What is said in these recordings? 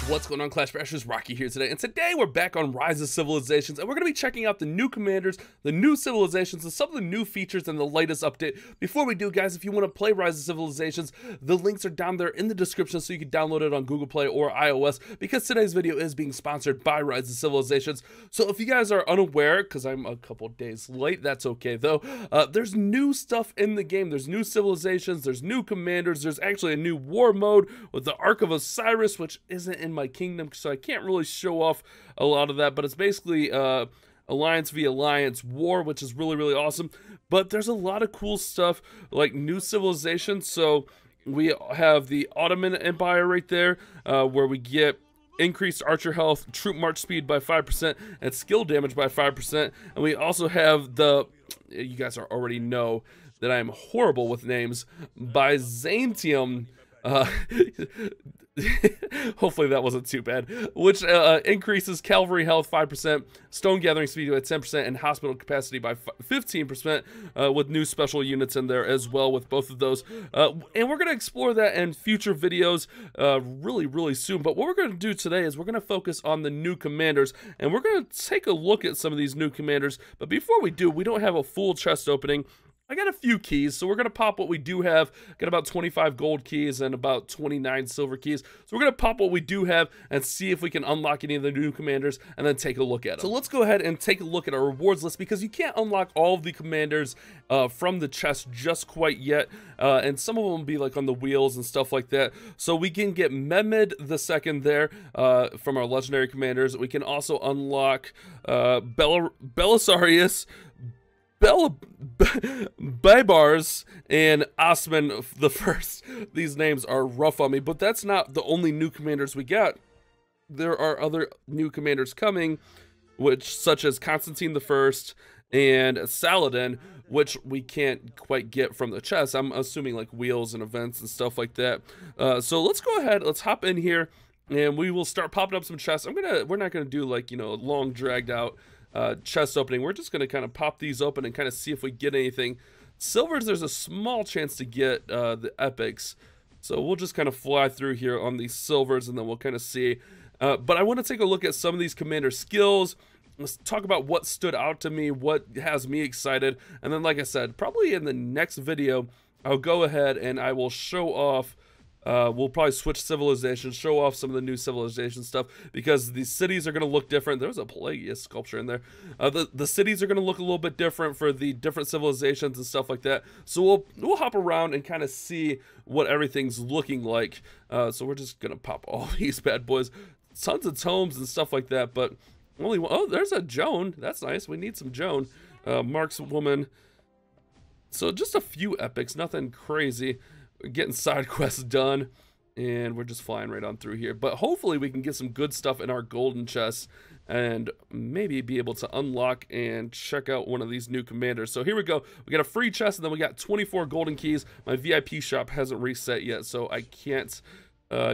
What's going on, Clash Bashers? Rocky here today, and today we're back on Rise of Civilizations, and we're going to be checking out the new commanders, the new civilizations, and some of the new features and the latest update. Before we do, guys, if you want to play Rise of Civilizations, the links are down there in the description so you can download it on Google Play or iOS, because today's video is being sponsored by Rise of Civilizations. So if you guys are unaware, because I'm a couple days late, that's okay though, there's new stuff in the game. There's new civilizations, there's new commanders, there's actually a new war mode with the Ark of Osiris, which isn't in my kingdom, so I can't really show off a lot of that, but it's basically alliance v alliance war, which is really awesome. But there's a lot of cool stuff like new civilizations. So we have the Ottoman Empire right there, where we get increased archer health, troop march speed by 5%, and skill damage by 5%. And we also have the, you guys already know that I am horrible with names, Byzantium. Hopefully that wasn't too bad, which increases cavalry health 5%, stone gathering speed by 10%, and hospital capacity by 15%, with new special units in there as well with both of those. And we're going to explore that in future videos really soon. But what we're going to do today is we're going to focus on the new commanders, and we're going to take a look at some of these new commanders. But before we do, we don't have a full chest opening. I got a few keys, so we're going to pop what we do have. Got about 25 gold keys and about 29 silver keys. So we're going to pop what we do have and see if we can unlock any of the new commanders and then take a look at them. So let's go ahead and take a look at our rewards list, because you can't unlock all of the commanders from the chest just quite yet. And some of them will be like on the wheels and stuff like that. So we can get Mehmed II there from our legendary commanders. We can also unlock Belisarius, Baybars, and Osman the First. These names are rough on me, but that's not the only new commanders we got. There are other new commanders coming, such as Constantine the First and Saladin, which we can't quite get from the chest. I'm assuming like wheels and events and stuff like that. So let's go ahead, let's hop in here, and we will start popping up some chests. We're not gonna do like, you know, a long dragged out chest opening. We're just going to kind of pop these open and kind of see if we get anything. Silvers, there's a small chance to get the epics, so we'll just kind of fly through here on these silvers and then we'll kind of see. But I want to take a look at some of these commander skills. Let's talk about what stood out to me, what has me excited, and then like I said, probably in the next video I'll go ahead and I will show off. We'll probably switch civilizations, show off some of the new civilization stuff, because the cities are going to look different. There's a Pelagius sculpture in there. The cities are going to look a little bit different for the different civilizations and stuff like that. So we'll hop around and kind of see what everything's looking like. So we're just going to pop all these bad boys. Tons of tomes and stuff like that, but only one. Oh, there's a Joan. That's nice. We need some Joan. Mark's woman. So just a few epics, nothing crazy. Getting side quests done, and we're just flying right on through here. But hopefully we can get some good stuff in our golden chests and maybe be able to unlock and check out one of these new commanders. So here we go. We got a free chest, and then we got 24 golden keys. My VIP shop hasn't reset yet, so I can't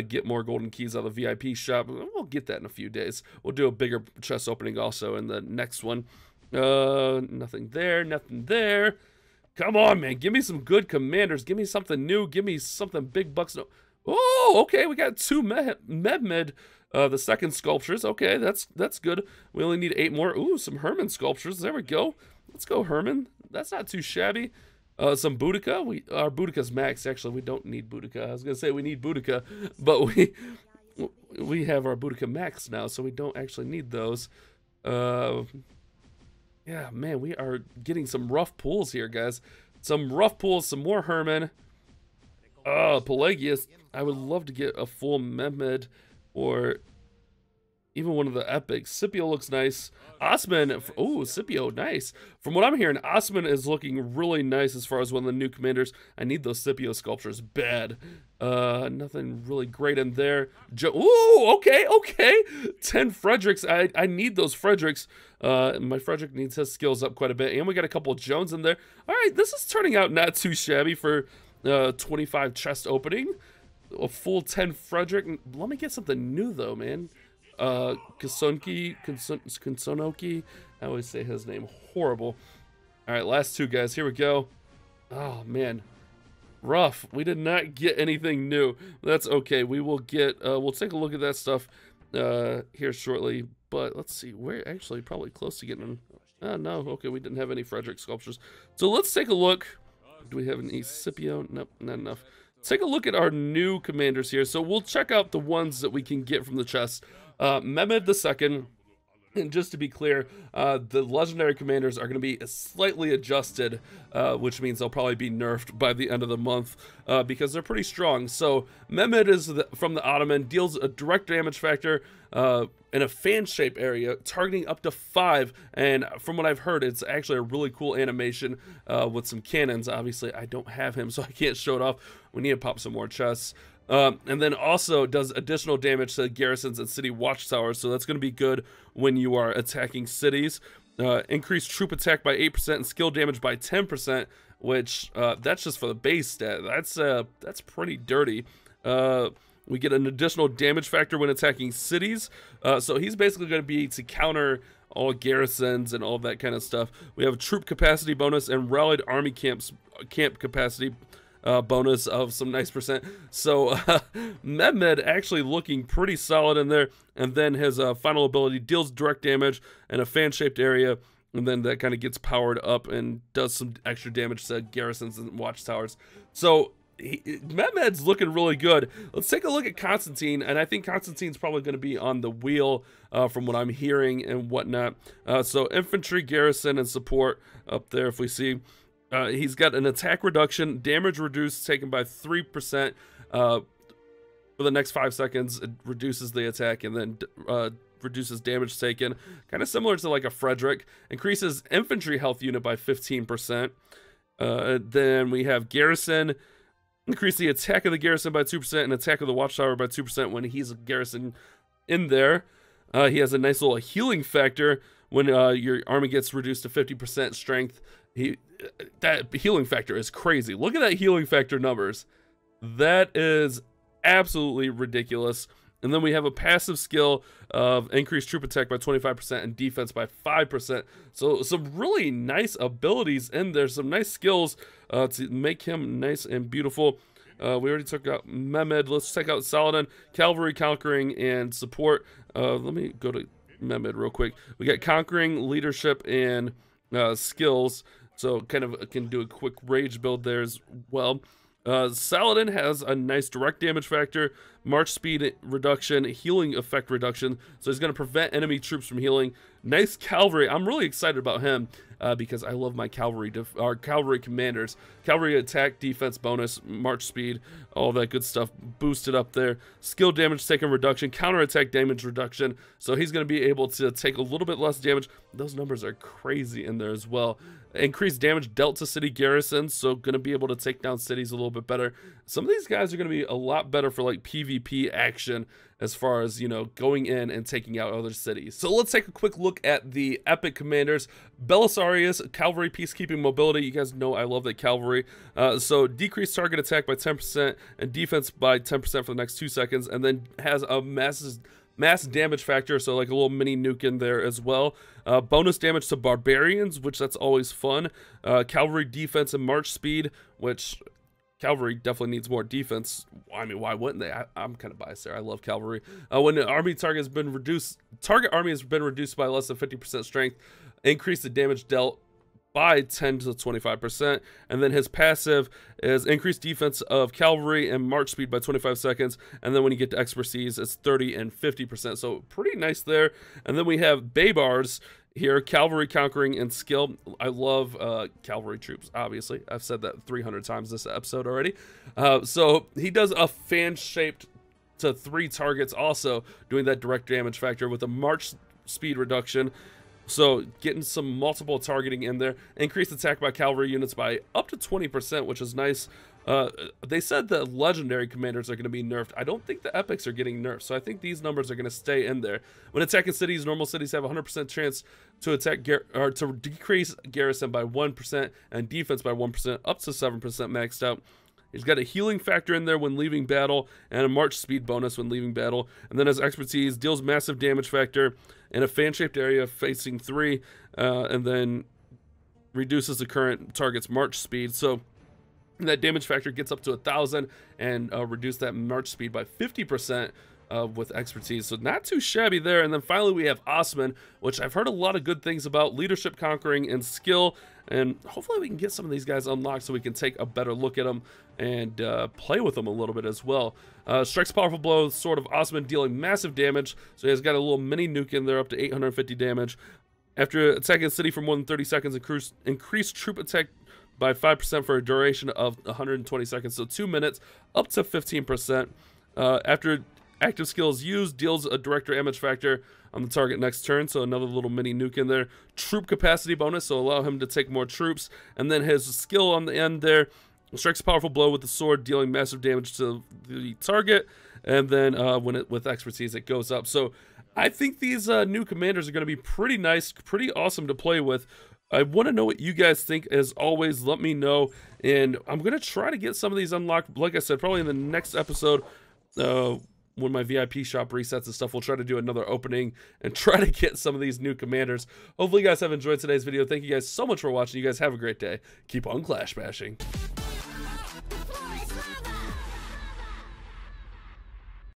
get more golden keys out of the VIP shop. We'll get that in a few days. We'll do a bigger chest opening also in the next one. Nothing there, nothing there. Come on, man. Give me some good commanders. Give me something new. Give me something big bucks. No. Oh, okay. We got two Mehmed, the second sculptures. Okay, that's good. We only need 8 more. Ooh, some Herman sculptures. There we go. Let's go, Herman. That's not too shabby. Some Boudica. Our Boudica's max. Actually, we don't need Boudica. I was going to say we need Boudica, but we have our Boudica max now, so we don't actually need those. Yeah, man, we are getting some rough pulls here, guys. Some rough pulls, some more Herman. Oh, Pelagius. I would love to get a full Mehmed or even one of the epics. Scipio looks nice. Osman, oh, Scipio, nice. From what I'm hearing, Osman is looking really nice as far as one of the new commanders. I need those Scipio sculptures bad. Nothing really great in there. Ooh, okay. 10 Fredericks. I need those Fredericks. My Frederick needs his skills up quite a bit. And we got a couple of Jones in there. All right, this is turning out not too shabby for 25 chest opening. A full 10 Frederick. Let me get something new, though, man. Konsonoki. I always say his name horrible. All right, last two guys. Here we go. Oh, man. Rough. We did not get anything new. That's okay. We will get, we'll take a look at that stuff here shortly. But let's see. We're actually probably close to getting them. No. Okay, we didn't have any Frederick sculptures. So let's take a look. Do we have any Scipio? Nope, not enough. Take a look at our new commanders here. So we'll check out the ones that we can get from the chest. Mehmed II. And just to be clear, the legendary commanders are going to be slightly adjusted, which means they'll probably be nerfed by the end of the month because they're pretty strong. So Mehmed is from the Ottoman, deals a direct damage factor in a fan-shaped area, targeting up to 5. And from what I've heard, it's actually a really cool animation with some cannons. Obviously, I don't have him, so I can't show it off. We need to pop some more chests. And then also does additional damage to garrisons and city watchtowers, so that's going to be good when you are attacking cities. Increased troop attack by 8% and skill damage by 10%, which that's just for the base stat. That's pretty dirty. We get an additional damage factor when attacking cities, so he's basically going to be to counter all garrisons and all that kind of stuff. We have a troop capacity bonus and rallied army camp capacity bonus of some nice percent. So Mehmed actually looking pretty solid in there. And then his final ability deals direct damage in a fan-shaped area, and then that kind of gets powered up and does some extra damage to garrisons and watchtowers. So Mehmed's looking really good. Let's take a look at Constantine, and I think Constantine's probably going to be on the wheel from what I'm hearing and whatnot. So infantry, garrison, and support up there if we see. He's got an attack reduction, damage reduced taken by 3% for the next 5 seconds. It reduces the attack and then reduces damage taken. Kind of similar to like a Frederick. Increases infantry health unit by 15%. Then we have garrison. Increase the attack of the garrison by 2% and attack of the watchtower by 2% when he's a garrison in there. He has a nice little healing factor when your army gets reduced to 50% strength. That healing factor is crazy. Look at that healing factor numbers. That is absolutely ridiculous. And then we have a passive skill of increased troop attack by 25% and defense by 5%. So some really nice abilities in there. Some nice skills to make him nice and beautiful. We already took out Mehmed. Let's check out Saladin. Cavalry, conquering, and support. Let me go to Mehmed real quick. We got conquering, leadership, and skills. So kind of can do a quick rage build there as well. Saladin has a nice direct damage factor, march speed reduction, healing effect reduction. So he's going to prevent enemy troops from healing. Nice cavalry. I'm really excited about him because I love my cavalry commanders. Cavalry attack, defense bonus, march speed, all that good stuff boosted up there. Skill damage taken reduction, counter attack damage reduction. So he's going to be able to take a little bit less damage. Those numbers are crazy in there as well. Increased damage dealt to city garrisons, so going to be able to take down cities a little bit better. Some of these guys are going to be a lot better for like PvP action as far as, you know, going in and taking out other cities. So let's take a quick look at the epic commanders. Belisarius, cavalry peacekeeping mobility. You guys know I love that cavalry. So decreased target attack by 10% and defense by 10% for the next 2 seconds, and then has a mass damage factor, so like a little mini nuke in there as well. Bonus damage to barbarians, which that's always fun. Cavalry defense and march speed, which cavalry definitely needs more defense. I mean, why wouldn't they? I'm kind of biased there. I love cavalry. When the army target has been reduced, by less than 50% strength, increase the damage dealt by 10 to 25%, and then his passive is increased defense of cavalry and march speed by 25 seconds, and then when you get to expertise, it's 30 and 50%, so pretty nice there. And then we have Baybars here, cavalry, conquering, and skill. I love cavalry troops, obviously. I've said that 300 times this episode already. So he does a fan-shaped to 3 targets, also doing that direct damage factor with a march speed reduction. So getting some multiple targeting in there. Increased attack by cavalry units by up to 20%, which is nice. They said the legendary commanders are going to be nerfed. I don't think the epics are getting nerfed, so I think these numbers are going to stay in there. When attacking cities, normal cities have a 100% chance to attack or to decrease garrison by 1% and defense by 1%, up to 7% maxed out. He's got a healing factor in there when leaving battle and a march speed bonus when leaving battle. And then his expertise deals massive damage factor in a fan-shaped area facing 3, and then reduces the current target's march speed. So And that damage factor gets up to 1,000 and reduce that march speed by 50%. With expertise, so not too shabby there. And then finally we have Osman, which I've heard a lot of good things about: leadership, conquering, and skill. And hopefully we can get some of these guys unlocked so we can take a better look at them and play with them a little bit as well. Strikes powerful blow, Sword of Osman, dealing massive damage. So he has got a little mini nuke in there, up to 850 damage. After attacking a city for more than 30 seconds, increase troop attack by 5% for a duration of 120 seconds, so 2 minutes, up to 15%. After active skills used, deals a direct damage factor on the target next turn, so another little mini nuke in there. Troop capacity bonus, so allow him to take more troops. And then his skill on the end there, strikes a powerful blow with the sword, dealing massive damage to the target. And then with expertise, it goes up. So I think these new commanders are going to be pretty nice, pretty awesome to play with. I want to know what you guys think. As always, let me know. And I'm going to try to get some of these unlocked, like I said, probably in the next episode. When my VIP shop resets and stuff, we'll try to do another opening and try to get some of these new commanders. Hopefully you guys have enjoyed today's video. Thank you guys so much for watching. You guys have a great day. Keep on clash bashing.